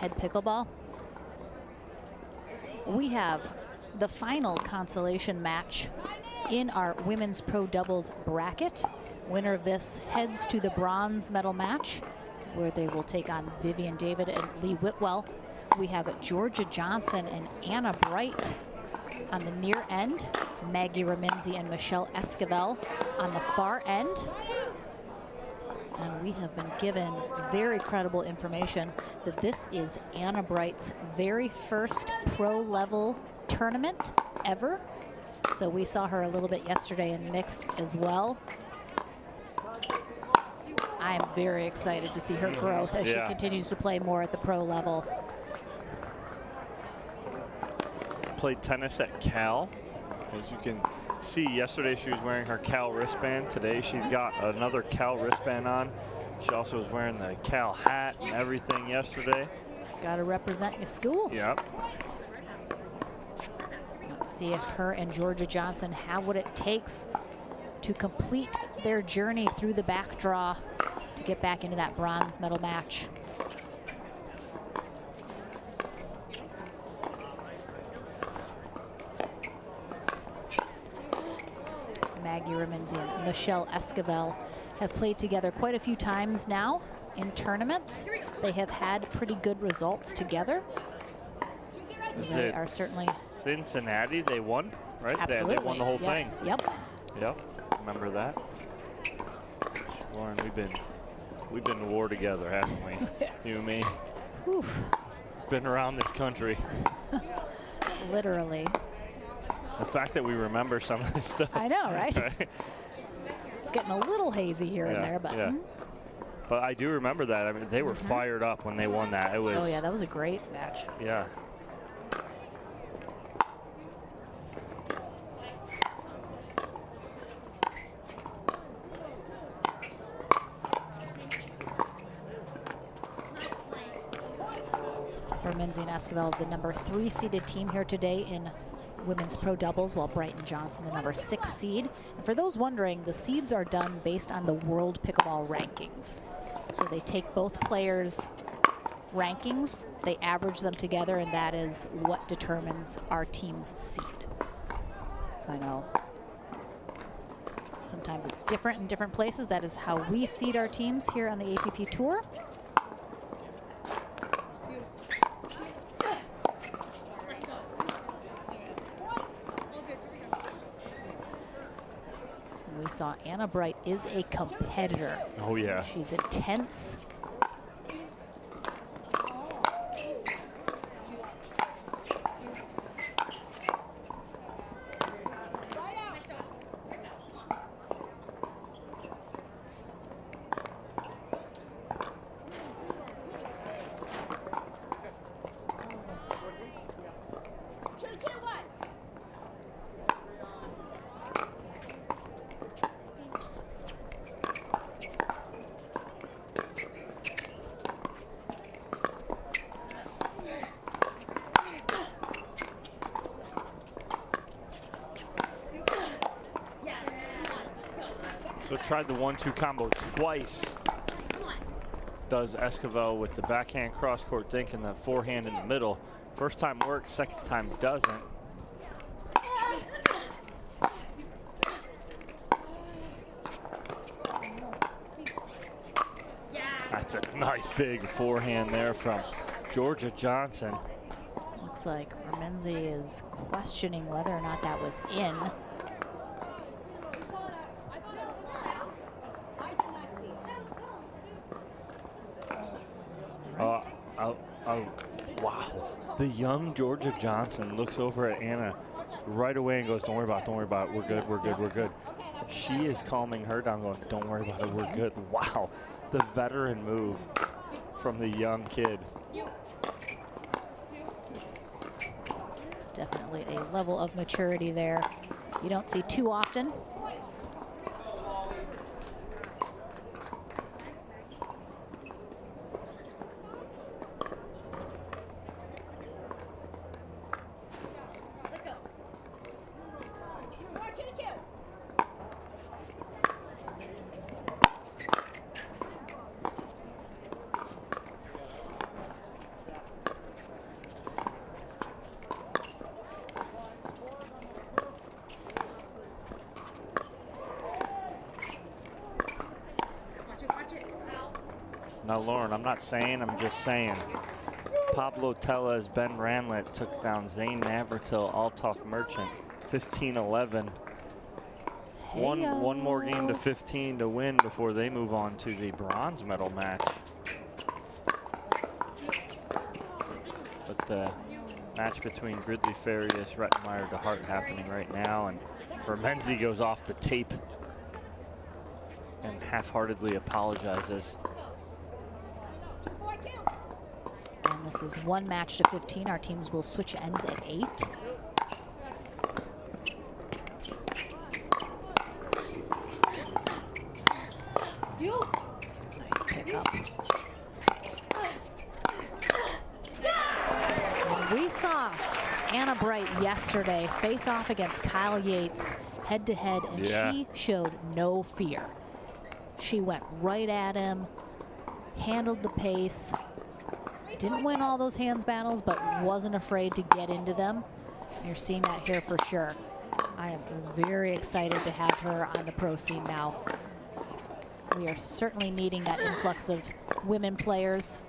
head pickleball. We have the final consolation match in our women's pro doubles bracket. Winner of this heads to the bronze medal match, where they will take on Vivian David and Lee Whitwell. We have Georgia Johnson and Anna Bright on the near end, Maggie REMYNSE and Michelle ESQUIVEL on the far end. And we have been given very credible information that this is Anna Bright's very first pro level tournament ever. So we saw her a little bit yesterday in mixed as well. I'm very excited to see her growth as she continues to play more at the pro level. Played tennis at Cal. As you can see, yesterday she was wearing her Cal wristband. Today she's got another Cal wristband on. She also was wearing the Cal hat and everything yesterday. Got to represent your school. Yep. Let's see if her and Georgia Johnson have what it takes to complete their journey through the back draw to get back into that bronze medal match. Maggie REMYNSE and Michelle ESQUIVEL have played together quite a few times now in tournaments. They have had pretty good results together. So they are certainly Cincinnati. They won, right? Absolutely. They won the whole thing. Yep. Yep. Remember that, Lauren? We've been to war together, haven't we? You and me. Oof. Been around this country. Literally. The fact that we remember some of this stuff. I know, right? It's getting a little hazy here and there, but. But I do remember that. I mean, they were fired up when they won that. It was. Oh yeah, that was a great match. Yeah. REMYNSE and ESQUIVEL, the number 3 seeded team here today in women's pro doubles, while Bright and Johnson, the number 6 seed. And for those wondering, the seeds are done based on the World Pickleball rankings. So they take both players' rankings, they average them together, and that is what determines our team's seed. So I know sometimes it's different in different places. That is how we seed our teams here on the APP Tour. We saw Anna Bright is a competitor. Oh yeah. She's intense. So tried the 1-2 combo twice. Does ESQUIVEL with the backhand cross-court dink and the forehand in the middle. First time works, second time doesn't. That's a nice big forehand there from Georgia Johnson. Looks like REMYNSE is questioning whether or not that was in. Wow. The young Georgia Johnson looks over at Anna right away and goes, don't worry about it, don't worry about it. We're good, we're good, we're good. She is calming her down, going, don't worry about it, we're good. Wow. The veteran move from the young kid. Definitely a level of maturity there you don't see too often. Lauren. I'm not saying, I'm just saying. Pablo Tellez, Ben Ranlett took down Zane Navratil, Althoff Merchant, 15-11. One more game to 15 to win before they move on to the bronze medal match. But the match between Gridley Farias, Rettenmeyer, DeHart happening right now, and REMYNSE goes off the tape and half-heartedly apologizes. And this is one match to 15. Our teams will switch ends at 8. Nice pickup. And we saw Anna Bright yesterday face off against Kyle Yates head-to-head, and she showed no fear. She went right at him, handled the pace, didn't win all those hands battles, but wasn't afraid to get into them. You're seeing that here for sure. I am very excited to have her on the pro scene now. We are certainly needing that influx of women players.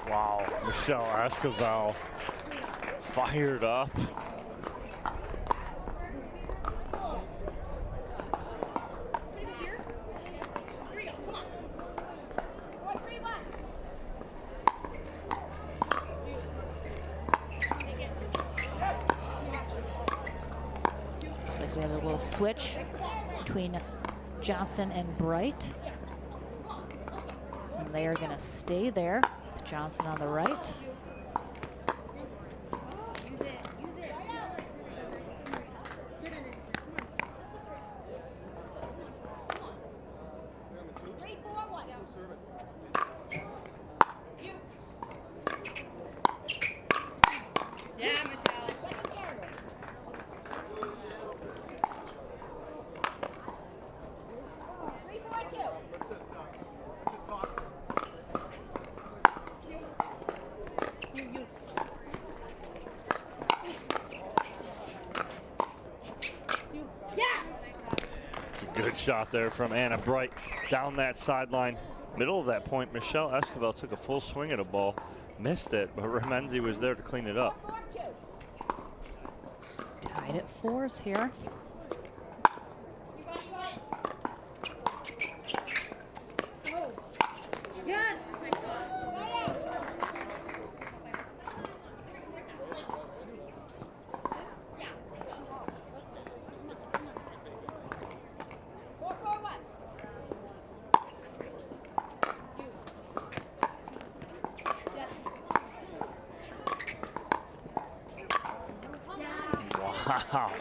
Wow, Michelle Esquivel fired up. Looks like we have a little switch between Johnson and Bright. And they are going to stay there with Johnson on the right. Good shot there from Anna Bright down that sideline. Middle of that point, Michelle Esquivel took a full swing at a ball, missed it, but REMYNSE was there to clean it up. Tied at 4s here. Wow.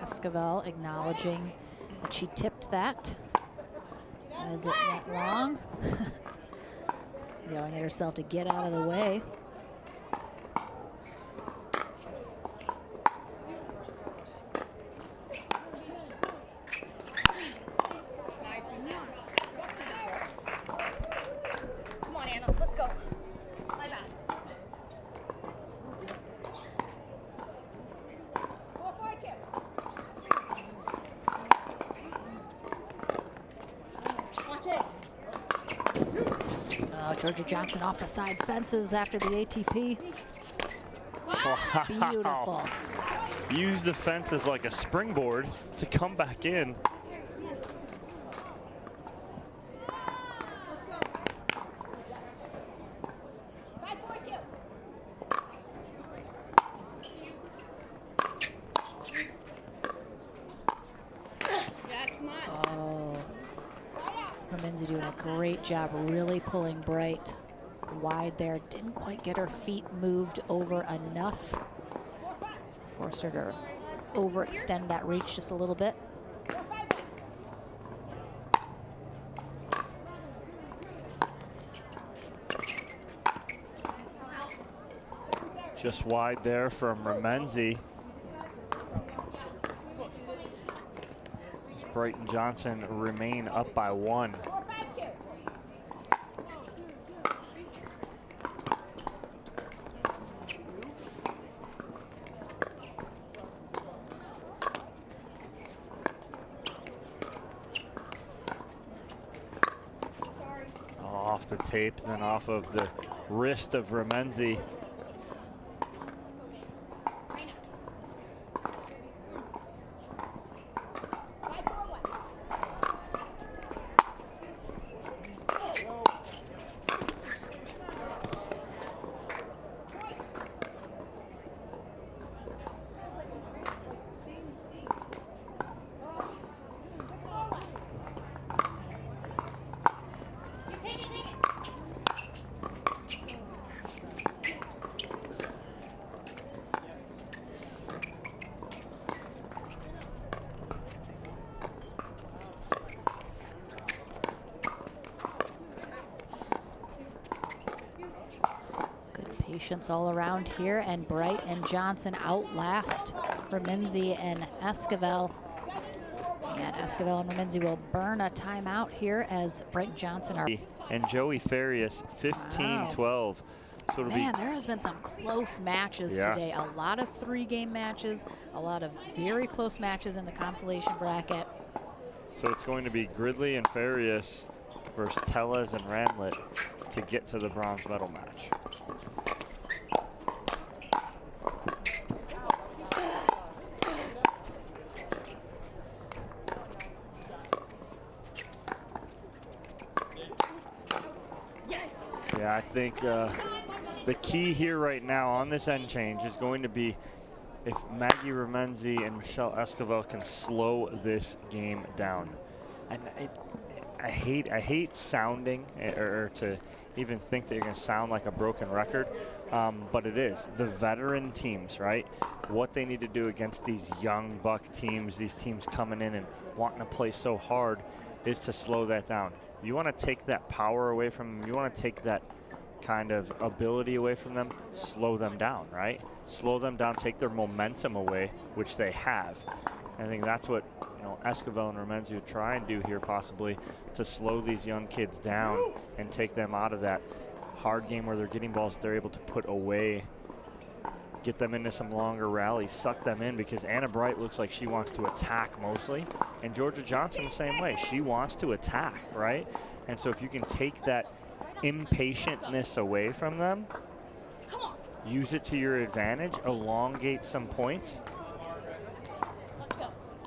Esquivel acknowledging that she tipped that as it went long. Yelling at herself to get out of the way. Come on, Anna, let's go. My bad. Georgia Johnson off the side fences after the ATP. Wow. Beautiful. Use the fence as like a springboard to come back in. Remense doing a great job really pulling Bright wide there. Didn't quite get her feet moved over enough. Forced her to overextend that reach just a little bit. Just wide there from Remense. Bright and Johnson remain up by 1. Off the tape, then off of the wrist of Remense. Patience all around here, and Bright and Johnson outlast Remense and ESQUIVEL. And ESQUIVEL and Remense will burn a timeout here as Bright and Johnson are. And Joey Farias, 15-12. Wow. So it'll Man, there has been some close matches today. A lot of 3-game matches, a lot of very close matches in the consolation bracket. So it's going to be Gridley and Farias versus Tellez and Ranlett to get to the bronze medal match. Yeah, I think the key here right now on this end change is going to be if Maggie Remense and Michelle ESQUIVEL can slow this game down. And I hate sounding or to even think that you're going to sound like a broken record, but it is. The veteran teams, right? What they need to do against these young buck teams, these teams coming in and wanting to play so hard, is to slow that down. You want to take that power away from them. You want to take that kind of ability away from them, slow them down, right? Slow them down, take their momentum away, which they have. I think that's what ESQUIVEL and Remense would try and do here possibly, to slow these young kids down and take them out of that hard game where they're getting balls that they're able to put away, get them into some longer rallies, suck them in, because Anna Bright looks like she wants to attack mostly, and Georgia Johnson the same way. She wants to attack, right? And so if you can take that impatientness away from them, use it to your advantage, elongate some points.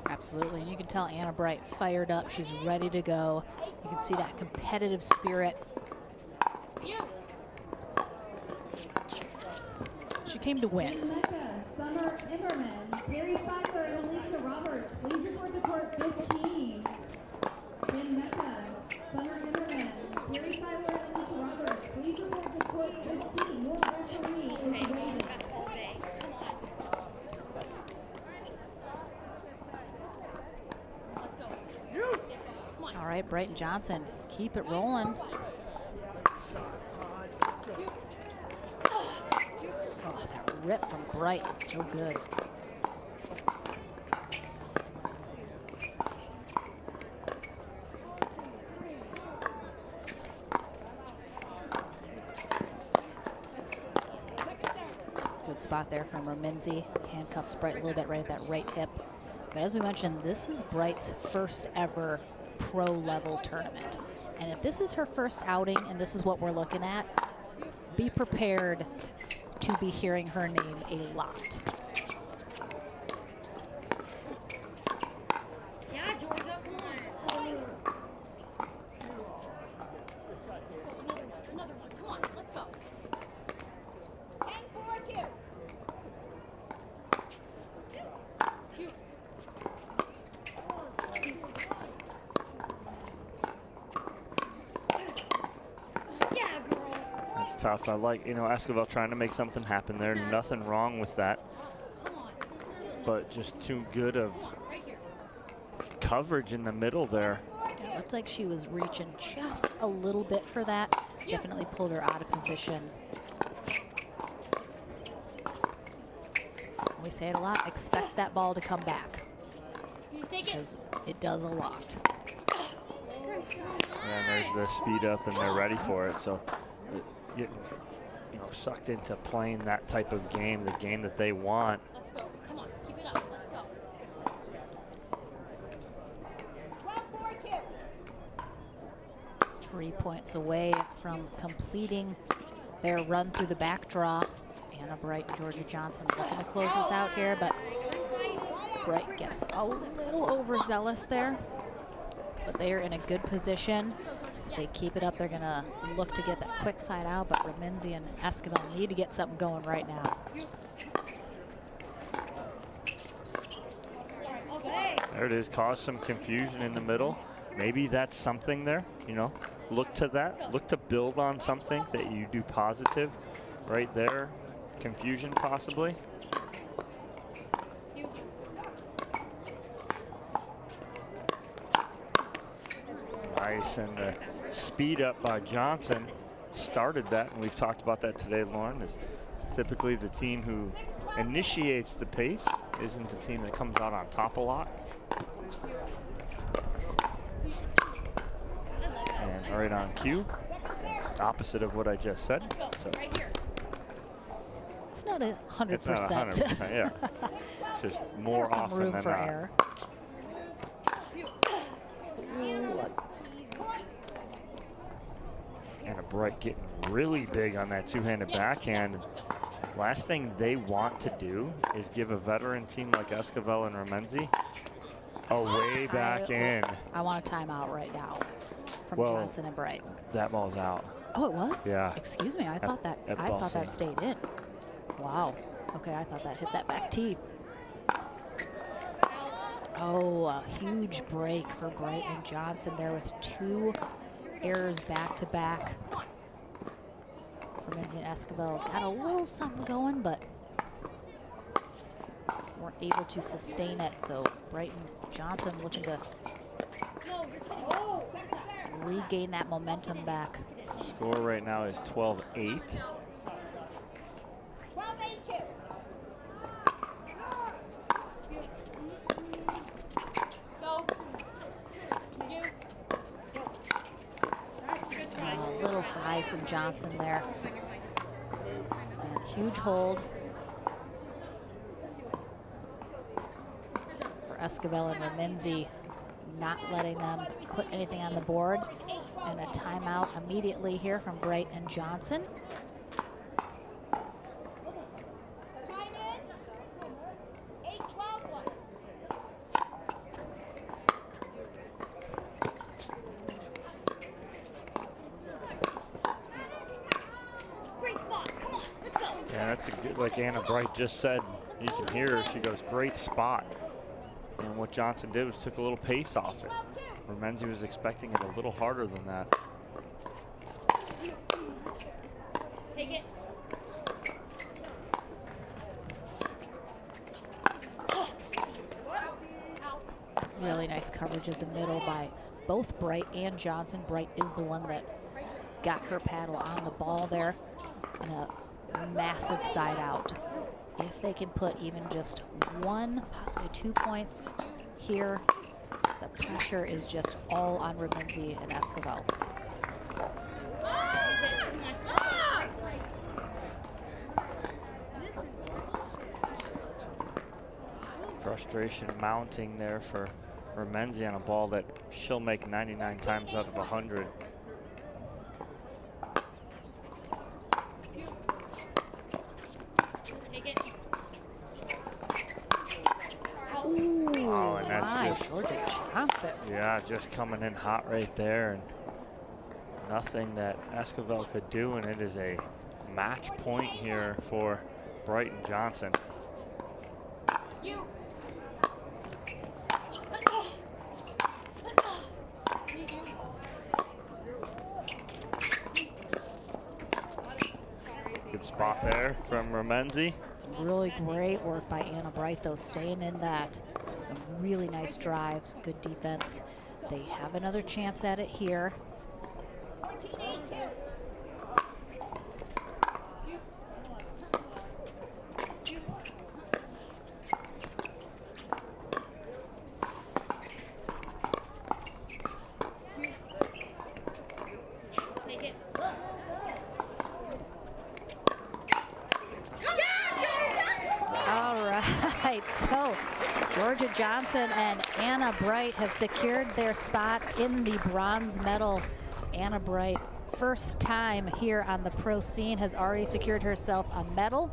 Absolutely, and you can tell Anna Bright fired up. She's ready to go. You can see that competitive spirit. She came to win. Summer Immerman, Perry Seiler, and Alicia Roberts. Please report to court 15. In Mecca, Summer Immerman, Perry Seiler, and Alicia Roberts. Please report to court 15. Your referee is waiting. All right, Bright and Johnson, keep it rolling. Oh, that rip from Bright is so good. Good spot there from Remense. Handcuffs Bright a little bit right at that right hip. But as we mentioned, this is Bright's first ever pro level tournament. And if this is her first outing and this is what we're looking at, be prepared to be hearing her name a lot. Yeah, Georgia, come on. Another one. Come on, let's go. 10-4-2. tough. I like, you know, ESQUIVEL trying to make something happen there. Nothing wrong with that. But just too good of coverage in the middle there. It looked like she was reaching just a little bit for that. Definitely pulled her out of position. We say it a lot, expect that ball to come back. Because it does a lot. And there's the speed up and they're ready for it. So getting, you know, sucked into playing that type of game, the game that they want. Let's go. Come on, keep it up. Let's go. 3 points away from completing their run through the back draw. Anna Bright and Georgia Johnson looking to close this out here, but Bright gets a little overzealous there. But they are in a good position. If they keep it up, they're going to look to get that quick side out, but REMYNSE and ESQUIVEL need to get something going right now. There it is, caused some confusion in the middle. Maybe that's something there, you know. Look to that, look to build on something that you do positive right there. Confusion possibly. Nice, and the speed up by Johnson started that, and we've talked about that today, Lauren, is typically the team who initiates the pace isn't the team that comes out on top a lot. And right on cue. It's the opposite of what I just said. So it's not 100%. It's not 100%, yeah. It's just more There's some often room than for not. error. And a Bright getting really big on that two-handed backhand. Last thing they want to do is give a veteran team like ESQUIVEL and REMYNSE a way back in. I want a timeout right now from Well, Johnson and Bright. That ball's out. Oh, it was? Yeah. Excuse me, I thought that ball's in. stayed in. Wow. Okay, I thought that hit that back tee. Oh, a huge break for Bright and Johnson there with 2 errors back to back. REMYNSE and ESQUIVEL got a little something going, but weren't able to sustain it. So Bright and Johnson looking to regain that momentum back. Score right now is 12-8. A little high from Johnson there. And huge hold for ESQUIVEL and REMYNSE, not letting them put anything on the board. And a timeout immediately here from Bright and Johnson. Great spot. Come on, let's go. Yeah, that's a good, like Anna Bright just said, you can hear her, she goes, great spot. And what Johnson did was took a little pace off it. REMYNSE was expecting it a little harder than that. Take it. Really nice coverage of the middle by both Bright and Johnson. Bright is the one that got her paddle on the ball there, and a massive side out. If they can put even just 1, possibly 2 points here, the pressure is just all on REMYNSE and ESQUIVEL. Frustration mounting there for REMYNSE on a ball that she'll make 99 times out of 100. Ooh, Oh, and that's my, just- Georgia Johnson. Yeah, just coming in hot right there, and nothing that ESQUIVEL could do, and it is a match point here for Bright and Johnson. You. spot there from REMYNSE. Some really great work by Anna Bright, though, staying in that. Some really nice drives, good defense. They have another chance at it here. So Georgia Johnson and Anna Bright have secured their spot in the bronze medal. Anna Bright, first time here on the pro scene, has already secured herself a medal.